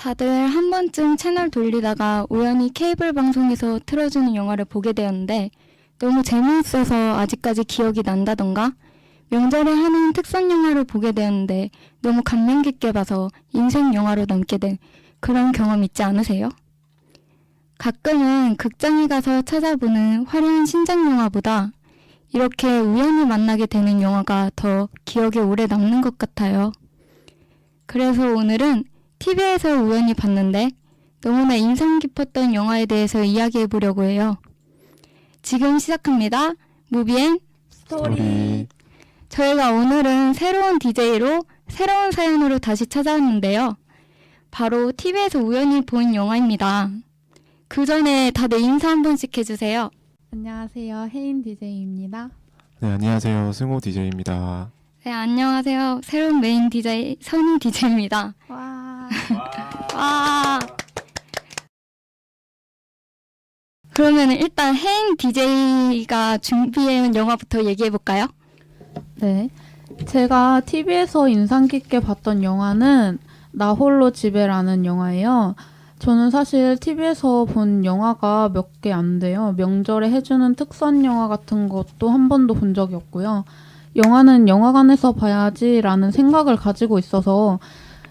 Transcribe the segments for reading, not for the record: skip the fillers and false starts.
다들 한 번쯤 채널 돌리다가 우연히 케이블 방송에서 틀어주는 영화를 보게 되었는데 너무 재미있어서 아직까지 기억이 난다던가 명절에 하는 특선 영화를 보게 되었는데 너무 감명 깊게 봐서 인생 영화로 남게 된 그런 경험 있지 않으세요? 가끔은 극장에 가서 찾아보는 화려한 신작 영화보다 이렇게 우연히 만나게 되는 영화가 더 기억에 오래 남는 것 같아요. 그래서 오늘은 TV에서 우연히 봤는데 너무나 인상 깊었던 영화에 대해서 이야기해 보려고 해요. 지금 시작합니다. 무비앤 스토리. 저희가 오늘은 새로운 DJ로 새로운 사연으로 다시 찾아왔는데요. 바로 TV에서 우연히 본 영화입니다. 그 전에 다들 인사 한 번씩 해주세요. 안녕하세요. 혜인 DJ입니다. 네, 안녕하세요. 승호 DJ입니다. 네, 안녕하세요. 새로운 메인 DJ 선희 DJ입니다. 와. 와. 그러면 일단 혜인 DJ가 준비해온 영화부터 얘기해볼까요? 네. 제가 TV에서 인상 깊게 봤던 영화는 나 홀로 집에라는 영화예요. 저는 사실 TV에서 본 영화가 몇 개 안 돼요. 명절에 해주는 특선 영화 같은 것도 한 번도 본 적이 없고요. 영화는 영화관에서 봐야지라는 생각을 가지고 있어서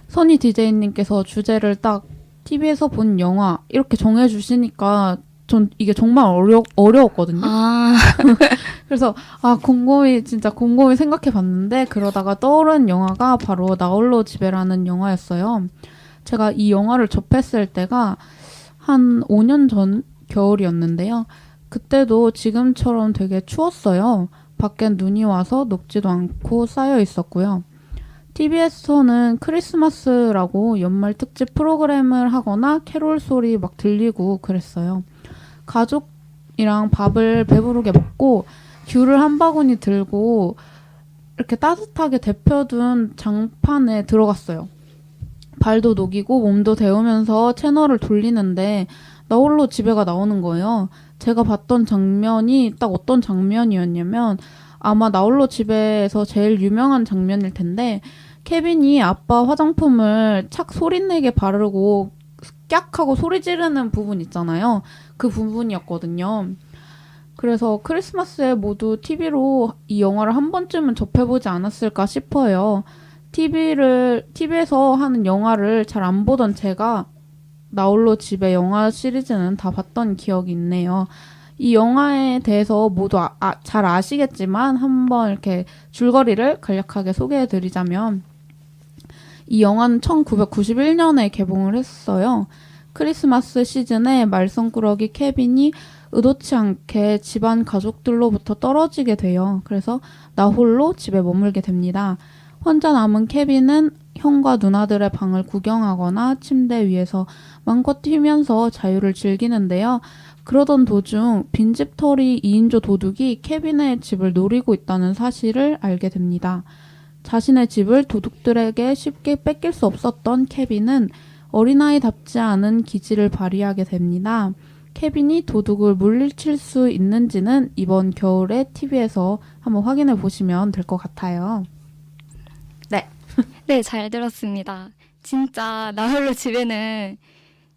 선희 DJ님께서 주제를 딱 TV에서 본 영화 이렇게 정해주시니까 전 이게 정말 어려웠거든요. 그래서 곰곰이 생각해봤는데 그러다가 떠오른 영화가 바로 나 홀로 집에라는 영화였어요. 제가 이 영화를 접했을 때가 한 5년 전 겨울이었는데요. 그때도 지금처럼 되게 추웠어요. 밖엔 눈이 와서 녹지도 않고 쌓여 있었고요. TV에서는 크리스마스라고 연말 특집 프로그램을 하거나 캐롤 소리 막 들리고 그랬어요. 가족이랑 밥을 배부르게 먹고 귤을 한 바구니 들고 이렇게 따뜻하게 데펴둔 장판에 들어갔어요. 발도 녹이고 몸도 데우면서 채널을 돌리는데 나 홀로 집에가 나오는 거예요. 제가 봤던 장면이 딱 어떤 장면이었냐면 아마 나 홀로 집에서 제일 유명한 장면일 텐데 케빈이 아빠 화장품을 착 소리내게 바르고 깍 하고 소리 지르는 부분 있잖아요. 그 부분이었거든요. 그래서 크리스마스에 모두 TV로 이 영화를 한 번쯤은 접해보지 않았을까 싶어요. TV에서 하는 영화를 잘 안 보던 제가 나 홀로 집에 영화 시리즈는 다 봤던 기억이 있네요. 이 영화에 대해서 모두 잘 아시겠지만 한번 이렇게 줄거리를 간략하게 소개해드리자면 이 영화는 1991년에 개봉을 했어요. 크리스마스 시즌에 말썽꾸러기 케빈이 의도치 않게 집안 가족들로부터 떨어지게 돼요. 그래서 나 홀로 집에 머물게 됩니다. 혼자 남은 케빈은 형과 누나들의 방을 구경하거나 침대 위에서 마음껏 뛰면서 자유를 즐기는데요. 그러던 도중 빈집털이 2인조 도둑이 케빈의 집을 노리고 있다는 사실을 알게 됩니다. 자신의 집을 도둑들에게 쉽게 뺏길 수 없었던 케빈은 어린아이답지 않은 기질을 발휘하게 됩니다. 케빈이 도둑을 물리칠 수 있는지는 이번 겨울에 TV에서 한번 확인해 보시면 될 것 같아요. 네, 잘 들었습니다. 진짜 나 홀로 집에는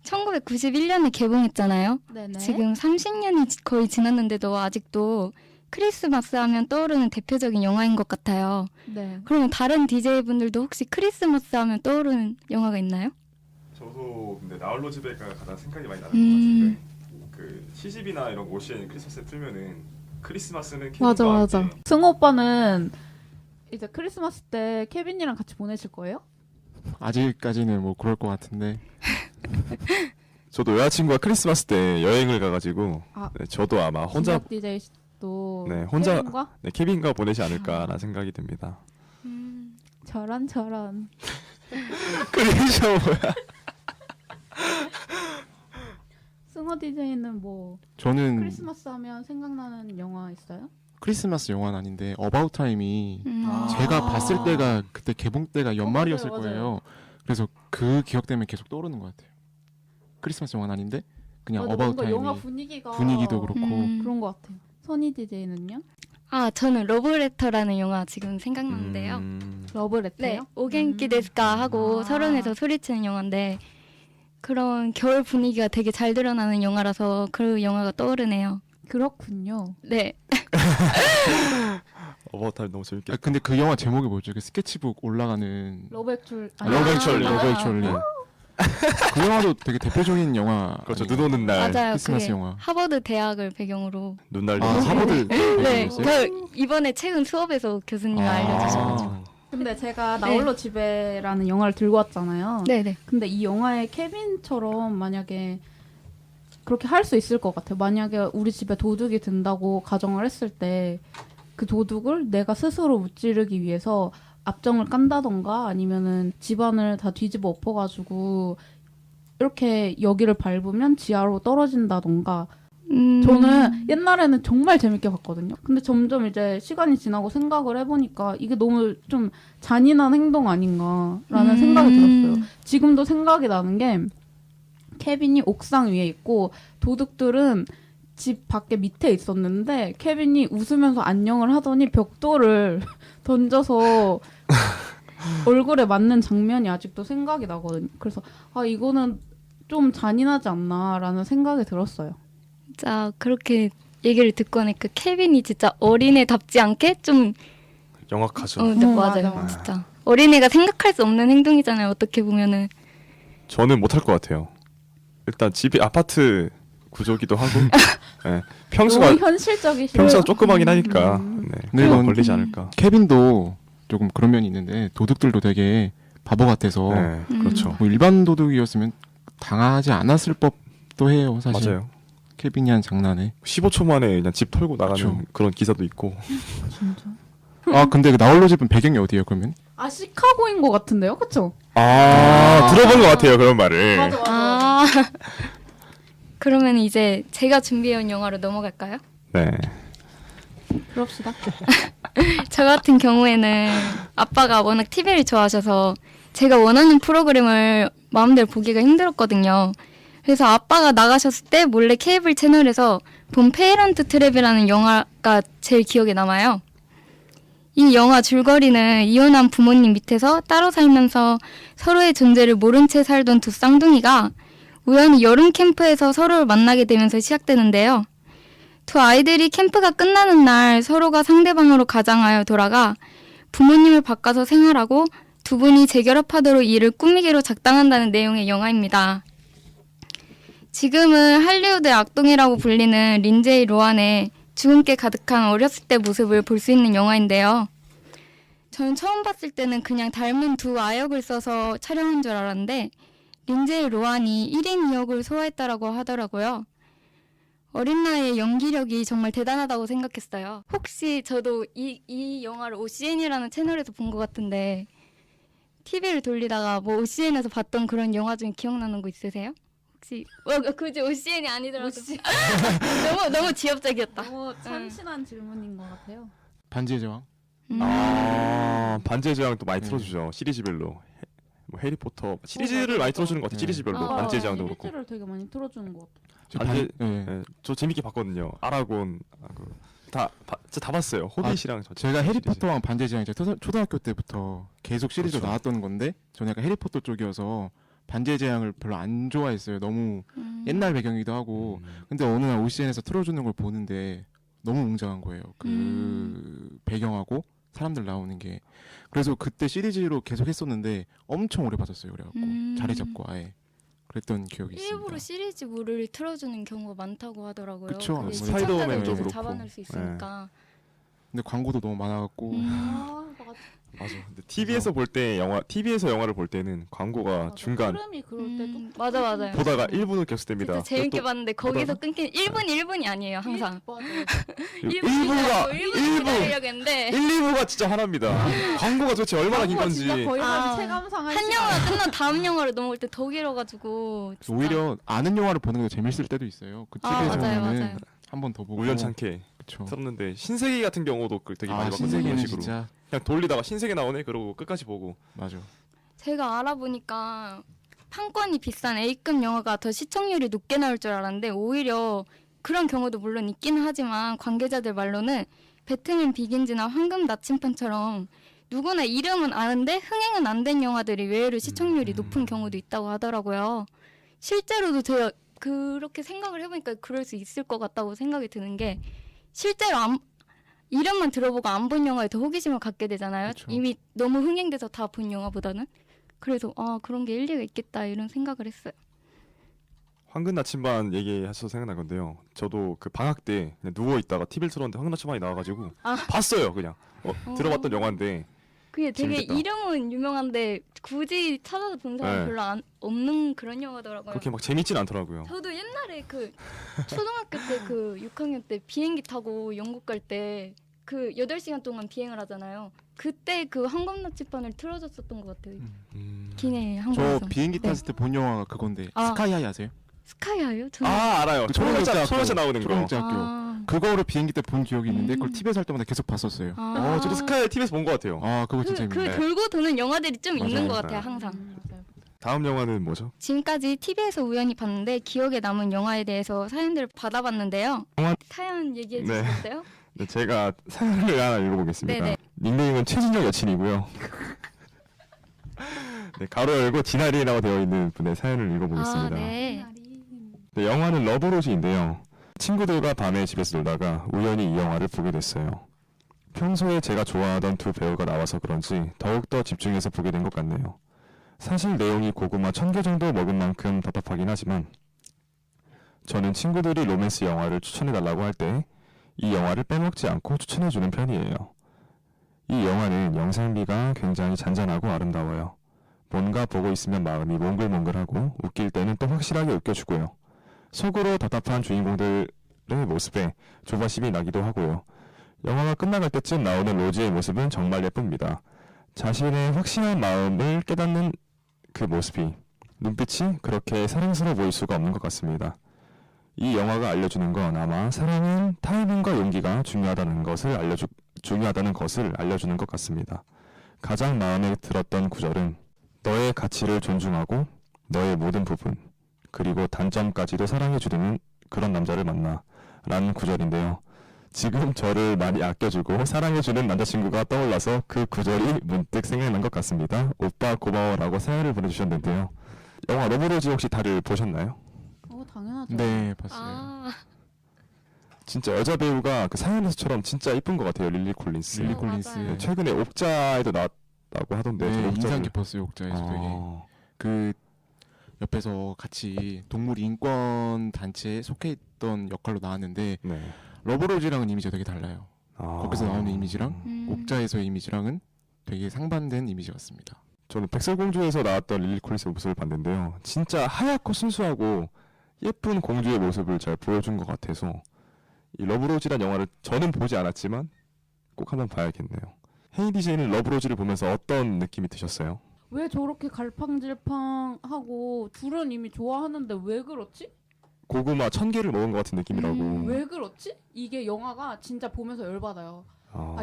1991년에 개봉했잖아요. 네네. 지금 30년이 거의 지났는데도 아직도 크리스마스 하면 떠오르는 대표적인 영화인 것 같아요. 네. 그러면 다른 DJ분들도 혹시 크리스마스 하면 떠오르는 영화가 있나요? 저도 근데 나 홀로 집에가 가장 생각이 많이 나는 것 같은데 그 시집이나 이런 OCN 크리스마스에 틀면은 크리스마스는 케빈과 맞아. 함께 승호 오빠는 이제 크리스마스 때 케빈이랑 같이 보내실 거예요? 아직까지는 뭐 그럴 것 같은데 저도 여자친구가 크리스마스 때 여행을 가가지고 네, 저도 아마 혼자 DJ도 네, 혼자 케빈과? 네, 케빈과 보내지 않을까라는 생각이 듭니다. 저런 그래서 뭐야? 승호 DJ는 뭐 저는 크리스마스 하면 생각나는 영화 있어요? 크리스마스 영화는 아닌데 어바웃 타임이 아. 제가 봤을 때가 그때 개봉 때가 연말이었을 맞아요. 거예요. 그래서 그 기억 때문에 계속 떠오르는 것 같아요. 크리스마스 영화는 아닌데 그냥 맞아, 어바웃 뭔가 타임이 영화 분위기가 분위기도 그렇고 그런 것 같아요. 선희 DJ는요? 저는 러브레터라는 영화 지금 생각나는데요. 러브레터요? 네, 오겐키 데스까 하고 아. 서론에서 소리치는 영화인데 그런 겨울 분위기가 되게 잘 드러나는 영화라서 그 영화가 떠오르네요. 그렇군요. 네. 어바웃 너무 재밌게. 아, 근데 그 영화 제목이 뭐죠? 그 스케치북 올라가는 러브 액츄얼 러브 액츄얼리. 러브 액츄얼리. 그 영화도 되게 대표적인 영화. 그렇죠. 아닌가요? 눈 오는 날. 맞아요. 크리스마스 그게 영화. 하버드 대학을 배경으로. 눈 날리는. 아, 하버드 네. 배경이었어요? 저 이번에 최근 수업에서 교수님이 알려주셔서. 근데 제가 나홀로 집에라는 영화를 들고 왔잖아요. 네네. 근데 이 영화의 케빈처럼 만약에 그렇게 할 수 있을 것 같아요. 만약에 우리 집에 도둑이 든다고 가정을 했을 때 그 도둑을 내가 스스로 무찌르기 위해서 앞정을 깐다던가 아니면은 집안을 다 뒤집어 엎어가지고 이렇게 여기를 밟으면 지하로 떨어진다던가. 저는 옛날에는 정말 재밌게 봤거든요. 근데 점점 이제 시간이 지나고 생각을 해보니까 이게 너무 좀 잔인한 행동 아닌가라는 생각이 들었어요. 지금도 생각이 나는 게 케빈이 옥상 위에 있고 도둑들은 집 밖에 밑에 있었는데 케빈이 웃으면서 안녕을 하더니 벽돌을 던져서 얼굴에 맞는 장면이 아직도 생각이 나거든요. 그래서 아 이거는 좀 잔인하지 않나라는 생각이 들었어요. 진짜 그렇게 얘기를 듣고 나니까 케빈이 진짜 어린애답지 않게 좀 영악하죠. 네, 맞아요. 맞아. 진짜 어린애가 생각할 수 없는 행동이잖아요. 어떻게 보면은. 저는 못할 것 같아요. 일단 집이 아파트 구조기도 하고 네. 평수가 너무 현실적이시네요. 평수가 조그마긴 하니까 네. 근데 그거 이건 걸리지 않을까. 케빈도 조금 그런 면이 있는데 도둑들도 되게 바보 같아서 네, 그렇죠. 뭐 일반 도둑이었으면 당하지 않았을 법도 해요. 사실 맞아요. 케빈이 한 장난에. 15초 만에 그냥 집 털고 나가는 그쵸. 그런 기사도 있고. 진짜. 아 근데 그 나홀로 집은 배경이 어디예요 그러면? 아 시카고인 것 같은데요, 그렇죠? 들어본 것 같아요 그런 말을. 맞아. 아. 그러면 이제 제가 준비해온 영화로 넘어갈까요? 네. 그럽시다. 저 같은 경우에는 아빠가 워낙 TV를 좋아하셔서 제가 원하는 프로그램을 마음대로 보기가 힘들었거든요. 그래서 아빠가 나가셨을 때 몰래 케이블 채널에서 본 페이런트 트랩이라는 영화가 제일 기억에 남아요. 이 영화 줄거리는 이혼한 부모님 밑에서 따로 살면서 서로의 존재를 모른 채 살던 두 쌍둥이가 우연히 여름 캠프에서 서로를 만나게 되면서 시작되는데요. 두 아이들이 캠프가 끝나는 날 서로가 상대방으로 가장하여 돌아가 부모님을 바꿔서 생활하고 두 분이 재결합하도록 이를 꾸미기로 작당한다는 내용의 영화입니다. 지금은 할리우드의 악동이라고 불리는 린제이 로한의 주근깨 가득한 어렸을 때 모습을 볼 수 있는 영화인데요. 저는 처음 봤을 때는 그냥 닮은 두 아역을 써서 촬영한 줄 알았는데 린제이 로한이 1인 2역을 소화했다라고 하더라고요. 어린 나이에 연기력이 정말 대단하다고 생각했어요. 혹시 저도 이 영화를 OCN이라는 채널에서 본 것 같은데 TV를 돌리다가 뭐 OCN에서 봤던 그런 영화 중에 기억나는 거 있으세요? 혹시 굳이 OCN이 아니더라도 너무 지엽적이었다. 너무 참신한 질문인 것 같아요. 반지의 제왕. 반지의 제왕 또 많이 네. 틀어주죠. 시리즈별로. 뭐 해리포터 시리즈를 많이 틀어주는 것 같아요. 네. 시리즈별로 반지의 제왕도 그렇고. 시리즈를 되게 많이 틀어주는 것 같아요. 저 반지- 네. 네, 저 재밌게 봤거든요. 아라곤 진짜 다 봤어요. 호빗이랑 저 제가 시리즈. 해리포터랑 반지의 제왕이 제가 초등학교 때부터 계속 시리즈 그렇죠. 나왔던 건데 저는 약간 해리포터 쪽이어서 반지의 제왕을 별로 안 좋아했어요. 너무 옛날 배경이기도 하고. 근데 어느 날 OCN에서 틀어주는 걸 보는데 너무 웅장한 거예요. 그 배경하고 사람들 나오는 게. 그래서 그때 시리즈로 계속 했었는데 엄청 오래 봤었어요. 그래갖고 자리 잡고 아예 그랬던 기억이 있습니다. 일부러 시리즈물을 틀어주는 경우가 많다고 하더라고요. 그쵸. 그게 스파이더맨도 시청자들을 계속 그렇고. 잡아낼 수 있으니까. 근데 광고도 너무 많아갖고 아, 맞아. 맞아. 근데 TV에서 볼 때 TV에서 영화를 볼 때는 광고가 중간 흐름이 그럴 때도 맞아 맞아요. 보다가 1분을 계속됩니다. 진짜 재밌게 또 봤는데 거기서 보다가- 끊긴 1분이 아니에요 항상. 맞아. 1부가 1분 기다리려고 했는데 1, 2부가 진짜 하나입니다. 광고가 도대체 얼마나 긴 건지. 진짜 거의 아, 한 체감상 한 영화가 끝난 다음 영화를 넘어올 때 더 길어가지고 진짜. 오히려 아는 영화를 보는 게 재밌을 때도 있어요. 그 아, TV에서 맞아요, 보면은 맞아요. 한 번 더 보고 우연찮게 그쵸. 틀었는데 신세계 같은 경우도 되게 많이 봤거든요. 신세계는 그런 식으로. 진짜 그냥 돌리다가 신세계 나오네 그러고 끝까지 보고. 맞아. 제가 알아보니까 판권이 비싼 A급 영화가 더 시청률이 높게 나올 줄 알았는데 오히려 그런 경우도 물론 있기는 하지만 관계자들 말로는 배트맨 비긴즈나 황금 나침판처럼 누구나 이름은 아는데 흥행은 안 된 영화들이 의외로 시청률이 높은 경우도 있다고 하더라고요. 실제로도 제가 그렇게 생각을 해보니까 그럴 수 있을 것 같다고 생각이 드는 게 실제로 이름만 들어보고 안 본 영화에 더 호기심을 갖게 되잖아요. 그쵸. 이미 너무 흥행돼서 다 본 영화보다는. 그래서 그런 게 일리가 있겠다 이런 생각을 했어요. 황금 나침반 얘기하셔서 생각난 건데요. 저도 그 방학 때 그냥 누워 있다가 TV를 틀었는데 황금 나침반이 나와가지고 봤어요. 그냥 들어봤던 영화인데 그게 되게 재밌겠다. 이름은 유명한데 굳이 찾아서 본 사람 네. 별로 없는 그런 영화더라고요. 그렇게 막 재밌진 않더라고요. 저도 옛날에 그 초등학교 때 그 6학년 때 비행기 타고 영국 갈 때 그 8시간 동안 비행을 하잖아요. 그때 그 황금나침반을 틀어줬었던 것 같아요. 기내 저 항공에서. 비행기 네. 탔을 때 본 영화가 그건데 아. 스카이하이 아세요? 스카이아요? 저는 아 알아요. 그 초록자 나오는 거. 초록자학교. 그거를 비행기 때 본 기억이 있는데 그걸 TV에서 할 때마다 계속 봤었어요. 저도 스카이 TV에서 본 것 같아요. 그거 진짜 그 재밌네. 돌고 도는 영화들이 좀 있는 맞아요. 것 같아요. 항상. 맞아요. 다음 영화는 뭐죠? 지금까지 TV에서 우연히 봤는데 기억에 남은 영화에 대해서 사연들을 받아봤는데요. 사연 얘기해 네. 주시겠어요? 네, 제가 사연을 하나 읽어보겠습니다. 네네. 닉네임은 최진영 여친이고요. 네, 가로 열고 진아리라고 되어 있는 분의 사연을 읽어보겠습니다. 네. 네, 영화는 러브로즈인데요. 친구들과 밤에 집에서 놀다가 우연히 이 영화를 보게 됐어요. 평소에 제가 좋아하던 두 배우가 나와서 그런지 더욱더 집중해서 보게 된 것 같네요. 사실 내용이 고구마 1000개 정도 먹은 만큼 답답하긴 하지만 저는 친구들이 로맨스 영화를 추천해달라고 할 때 이 영화를 빼먹지 않고 추천해주는 편이에요. 이 영화는 영상미가 굉장히 잔잔하고 아름다워요. 뭔가 보고 있으면 마음이 몽글몽글하고 웃길 때는 또 확실하게 웃겨주고요. 속으로 답답한 주인공들의 모습에 조바심이 나기도 하고요. 영화가 끝나갈 때쯤 나오는 로즈의 모습은 정말 예쁩니다. 자신의 확실한 마음을 깨닫는 그 모습이 눈빛이 그렇게 사랑스러워 보일 수가 없는 것 같습니다. 이 영화가 알려주는 건 아마 사랑은 타이밍과 용기가 중요하다는 것을 알려주는 것 같습니다. 가장 마음에 들었던 구절은 너의 가치를 존중하고 너의 모든 부분 그리고 단점까지도 사랑해주는 그런 남자를 만나 라는 구절인데요. 지금 저를 많이 아껴주고 사랑해주는 남자친구가 떠올라서 그 구절이 문득 생각난 것 같습니다. 오빠 고마워라고 사연을 보내주셨는데요. 영화 러브로즈 혹시 다들 보셨나요? 당연하죠. 네, 봤어요. 진짜 여자 배우가 그 사연에서처럼 진짜 이쁜 것 같아요. 릴리 콜린스. 릴리 어, 콜린스. 맞아요. 네, 최근에 옥자에도 나왔다고 하던데. 네, 저 옥자를- 인상 깊었어요. 옥자에서 되게. 그 옆에서 같이 동물 인권 단체에 속해 있던 역할로 나왔는데 네. 러브로즈랑은 이미지가 되게 달라요. 아. 거기서 나오는 이미지랑 옥자에서의 이미지랑은 되게 상반된 이미지 같습니다. 저는 백설공주에서 나왔던 릴리 콜린스 모습을 봤는데요. 진짜 하얗고 순수하고 예쁜 공주의 모습을 잘 보여준 것 같아서 이 러브로즈란 영화를 저는 보지 않았지만 꼭 한번 봐야겠네요. 헤이디 제이는 러브로즈를 보면서 어떤 느낌이 드셨어요? 왜 저렇게 갈팡질팡하고 둘은 이미 좋아하는데 왜 그렇지? 고구마 1000개를 먹은 것 같은 느낌이라고. 왜 그렇지? 이게 영화가 진짜 보면서 열받아요.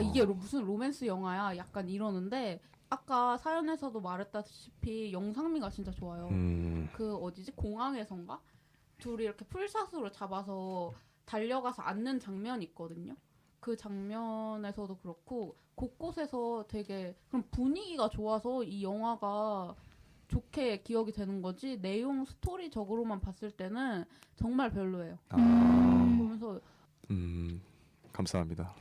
이게 무슨 로맨스 영화야? 약간 이러는데 아까 사연에서도 말했다시피 영상미가 진짜 좋아요. 그 어디지? 공항에선가? 둘이 이렇게 풀샷으로 잡아서 달려가서 앉는 장면이 있거든요. 그 장면에서도 그렇고 곳곳에서 되게 그럼 분위기가 좋아서 이 영화가 좋게 기억이 되는 거지 내용 스토리적으로만 봤을 때는 정말 별로예요. 보면서 감사합니다.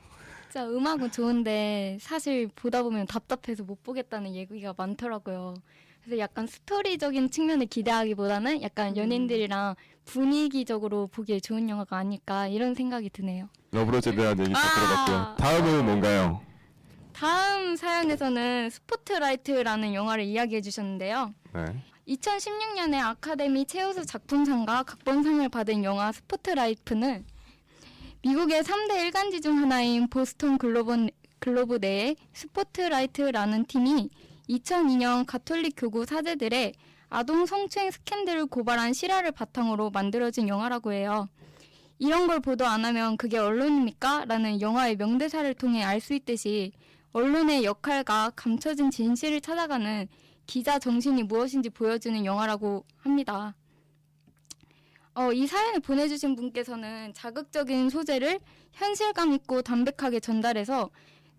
진짜 음악은 좋은데 사실 보다 보면 답답해서 못 보겠다는 얘기가 많더라고요. 그래서 약간 스토리적인 측면을 기대하기보다는 약간 연인들이랑 분위기적으로 보기에 좋은 영화가 아닐까 이런 생각이 드네요. 러브로즈에 대한 얘기 다 아. 들어봤고요. 다음은 뭔가요? 다음 사연에서는 스포트라이트라는 영화를 이야기해 주셨는데요. 네. 2016년에 아카데미 최우수 작품상과 각본상을 받은 영화 스포트라이트는 미국의 3대 일간지 중 하나인 보스턴 글로브 내에 스포트라이트라는 팀이 2002년 가톨릭 교구 사제들의 아동 성추행 스캔들을 고발한 실화를 바탕으로 만들어진 영화라고 해요. 이런 걸 보도 안 하면 그게 언론입니까? 라는 영화의 명대사를 통해 알 수 있듯이 언론의 역할과 감춰진 진실을 찾아가는 기자 정신이 무엇인지 보여주는 영화라고 합니다. 이 사연을 보내주신 분께서는 자극적인 소재를 현실감 있고 담백하게 전달해서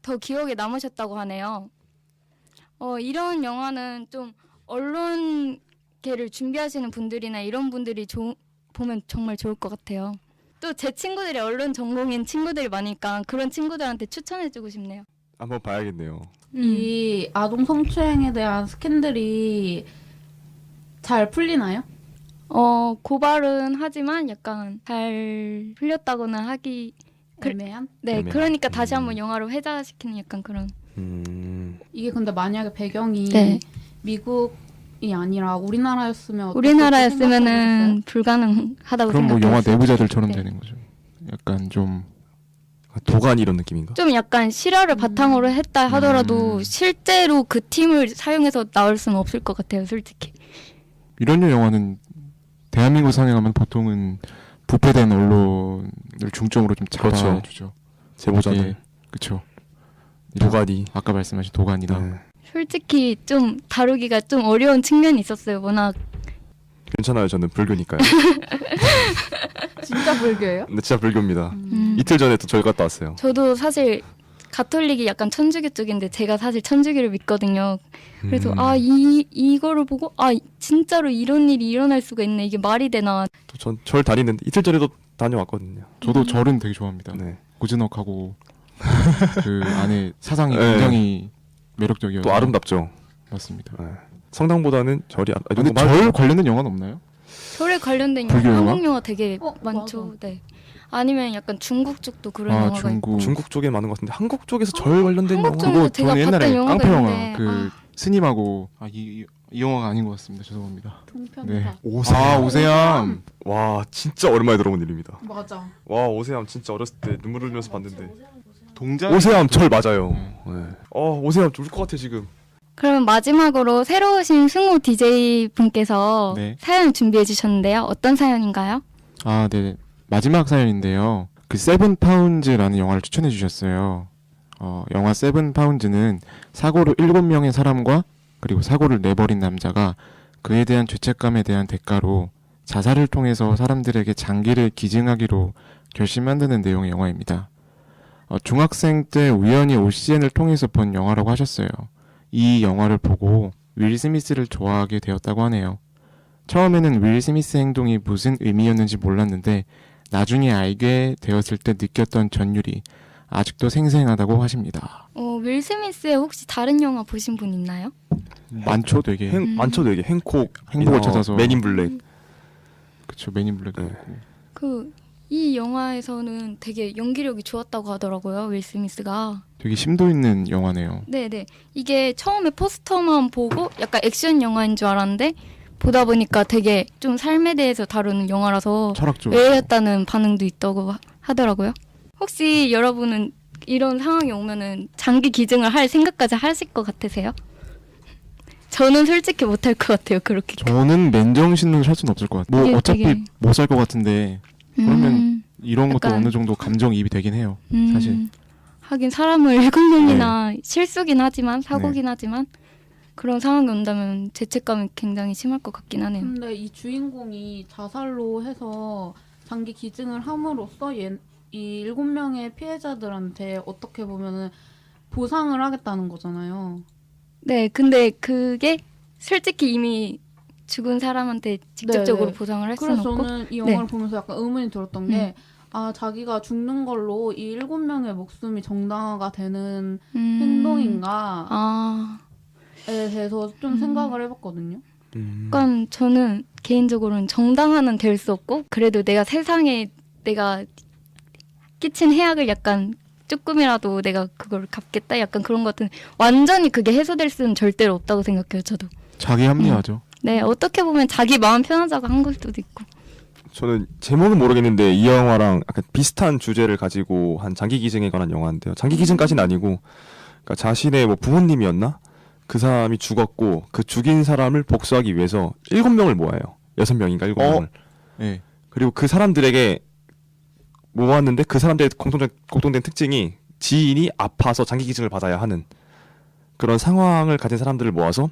더 기억에 남으셨다고 하네요. 이런 영화는 좀 언론 걔를 준비하시는 분들이나 이런 분들이 보면 정말 좋을 것 같아요. 또 제 친구들이 언론 전공인 친구들이 많으니까 그런 친구들한테 추천해주고 싶네요. 한번 봐야겠네요. 이 아동 성추행에 대한 스캔들이 잘 풀리나요? 고발은 하지만 약간 잘 풀렸다거나 하기 애매한? 네, 애매한. 그러니까 다시 한번 영화로 회자시키는 약간 그런. 이게 근데 만약에 배경이 네. 미국이 아니라 우리나라였으면 어떨까 우리나라였으면은 불가능하다고 그럼 뭐 생각해요. 영화 내부자들처럼 네. 되는 거죠. 약간 좀 도가니 이런 느낌인가? 좀 약간 실화를 바탕으로 했다 하더라도 실제로 그 팀을 사용해서 나올 수는 없을 것 같아요, 솔직히. 이런 영화는 대한민국 상영하면 보통은 부패된 언론을 중점으로 좀 그렇죠. 잡아주죠. 제보자들. 그렇죠. 도가니. 아까 말씀하신 도가니나. 네. 솔직히 좀 다루기가 좀 어려운 측면이 있었어요. 워낙 괜찮아요. 저는 불교니까요. 진짜 불교예요? 근데 진짜 불교입니다. 이틀 전에 또 절 갔다 왔어요. 저도 사실 가톨릭이 약간 천주교 쪽인데 제가 사실 천주교를 믿거든요. 그래서 이거를 보고 진짜로 이런 일이 일어날 수가 있네. 이게 말이 되나. 또 전 절 다니는데 이틀 전에도 다녀왔거든요. 저도 절은 되게 좋아합니다. 네. 고즈넉하고 그 안에 사상이 네. 굉장히 매력적이어서 또 아름답죠. 맞습니다. 네. 성당보다는 절이 근데 절 관련된 영화는 없나요? 절에 관련된 불교 영화? 한국 영화 되게 많죠. 맞아. 네. 아니면 약간 중국 쪽도 그런 아 영화가 있고. 중국 쪽에 많은 것 같은데 한국 쪽에서 절 관련된 한국 영화. 쪽은 그거 제가 저는 봤던 옛날에 영화가 깡패 영화 있는데, 그 스님하고 이 영화가 아닌 것 같습니다. 죄송합니다. 통편사. 네. 오세암. 오세암. 와 진짜 오랜만에 들어본 이름이다. 맞아. 와 오세암 진짜 어렸을 때 눈물 흘리면서 봤는데. 동작. 오세암 절 맞아요. 네. 오세암 울 것 같아 지금. 그러면 마지막으로 새로 오신 승우 DJ 분께서 네. 사연 준비해 주셨는데요. 어떤 사연인가요? 아, 네. 마지막 사연인데요. 그 세븐 파운즈라는 영화를 추천해 주셨어요. 영화 세븐 파운즈는 사고로 7명의 사람과 그리고 사고를 내버린 남자가 그에 대한 죄책감에 대한 대가로 자살을 통해서 사람들에게 장기를 기증하기로 결심만드는 내용의 영화입니다. 중학생 때 우연히 OCN을 통해서 본 영화라고 하셨어요. 이 영화를 보고 윌 스미스를 좋아하게 되었다고 하네요. 처음에는 윌 스미스 행동이 무슨 의미였는지 몰랐는데 나중에 알게 되었을 때 느꼈던 전율이 아직도 생생하다고 하십니다. 윌 스미스의 혹시 다른 영화 보신 분 있나요? 많죠, 되게. 많죠 되게 행콕 행복을 찾아서. 맨인 블랙. 그쵸, 맨인 블랙도 네. 있고. 이 영화에서는 되게 연기력이 좋았다고 하더라고요. 윌 스미스가. 되게 심도 있는 영화네요. 네네. 이게 처음에 포스터만 보고 약간 액션 영화인 줄 알았는데 보다 보니까 되게 좀 삶에 대해서 다루는 영화라서 철학적. 의외였다는 반응도 있다고 하더라고요. 혹시 여러분은 이런 상황이 오면은 장기 기증을 할 생각까지 하실 것 같으세요? 저는 솔직히 못할 것 같아요. 그렇게. 저는 맨정신으로 살 수는 없을 것 같아요. 뭐 이게 어차피 되게- 못 살 것 같은데 그러면 이런 것도 약간- 어느 정도 감정이입이 되긴 해요. 사실. 하긴 사람을 7명이나 실수긴 하지만 사고긴 네. 하지만 그런 상황이 온다면 죄책감이 굉장히 심할 것 같긴 하네요. 근데 이 주인공이 자살로 해서 장기 기증을 함으로써 이 7명의 피해자들한테 어떻게 보면은 보상을 하겠다는 거잖아요. 네, 근데 그게 솔직히 이미 죽은 사람한테 직접적으로 네네. 보상을 할 수는 그래서 없고 저는 이 영화를 보면서 약간 의문이 들었던 게 자기가 죽는 걸로 이 7명의 목숨이 정당화가 되는 행동인가에 대해서 좀 생각을 해봤거든요. 약간 저는 개인적으로는 정당화는 될 수 없고 그래도 내가 세상에 내가 끼친 해악을 약간 조금이라도 내가 그걸 갚겠다 약간 그런 것 같은 완전히 그게 해소될 수는 절대로 없다고 생각해요. 저도. 자기 합리화죠. 네, 어떻게 보면 자기 마음 편하자고 한 걸 수도 있고. 저는 제목은 모르겠는데 이 영화랑 약간 비슷한 주제를 가지고 한 장기 기증에 관한 영화인데요. 장기 기증까지는 아니고 그러니까 자신의 뭐 부모님이었나? 그 사람이 죽었고 그 죽인 사람을 복수하기 위해서 7명을 모아요. 6명인가 7명을. 네. 그리고 그 사람들에게 모았는데 그 사람들의 공통된 특징이 지인이 아파서 장기 기증을 받아야 하는 그런 상황을 가진 사람들을 모아서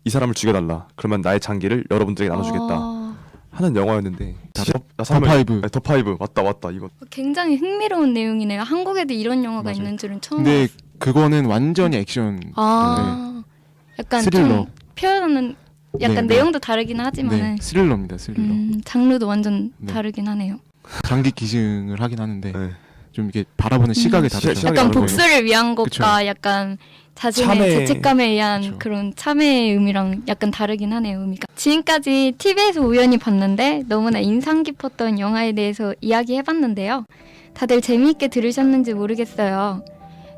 이 사람을 죽여달라. 그러면 나의 장기를 여러분들에게 나눠주겠다. 하는 영화였는데 더5. 더 파이브 맞다 이거. 굉장히 흥미로운 내용이네요. 한국에도 이런 영화가 맞아요. 있는 줄은 처음 근데 알았어요. 그거는 완전히 액션. 약간 스릴러. 좀 표현하는 약간 네, 네. 내용도 다르긴 하지만은 네, 스릴러입니다. 스릴러. 장르도 완전 네. 다르긴 하네요. 장기 기증을 하긴 하는데 네. 좀 이게 바라보는 시각이 다르죠. 시각이 약간 다르죠. 복수를 위한 것과 그쵸. 약간 자신의 참회. 죄책감에 의한 그쵸. 그런 참회의 의미랑 약간 다르긴 하네요, 의미가. 지금까지 TV에서 우연히 봤는데 너무나 인상 깊었던 영화에 대해서 이야기해봤는데요. 다들 재미있게 들으셨는지 모르겠어요.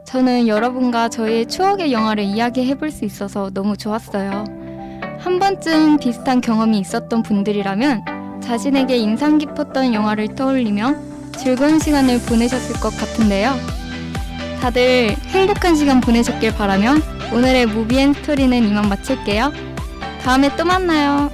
저는 여러분과 저희의 추억의 영화를 이야기해볼 수 있어서 너무 좋았어요. 한 번쯤 비슷한 경험이 있었던 분들이라면 자신에게 인상 깊었던 영화를 떠올리며 즐거운 시간을 보내셨을 것 같은데요. 다들 행복한 시간 보내셨길 바라며 오늘의 무비앤스토리는 이만 마칠게요. 다음에 또 만나요.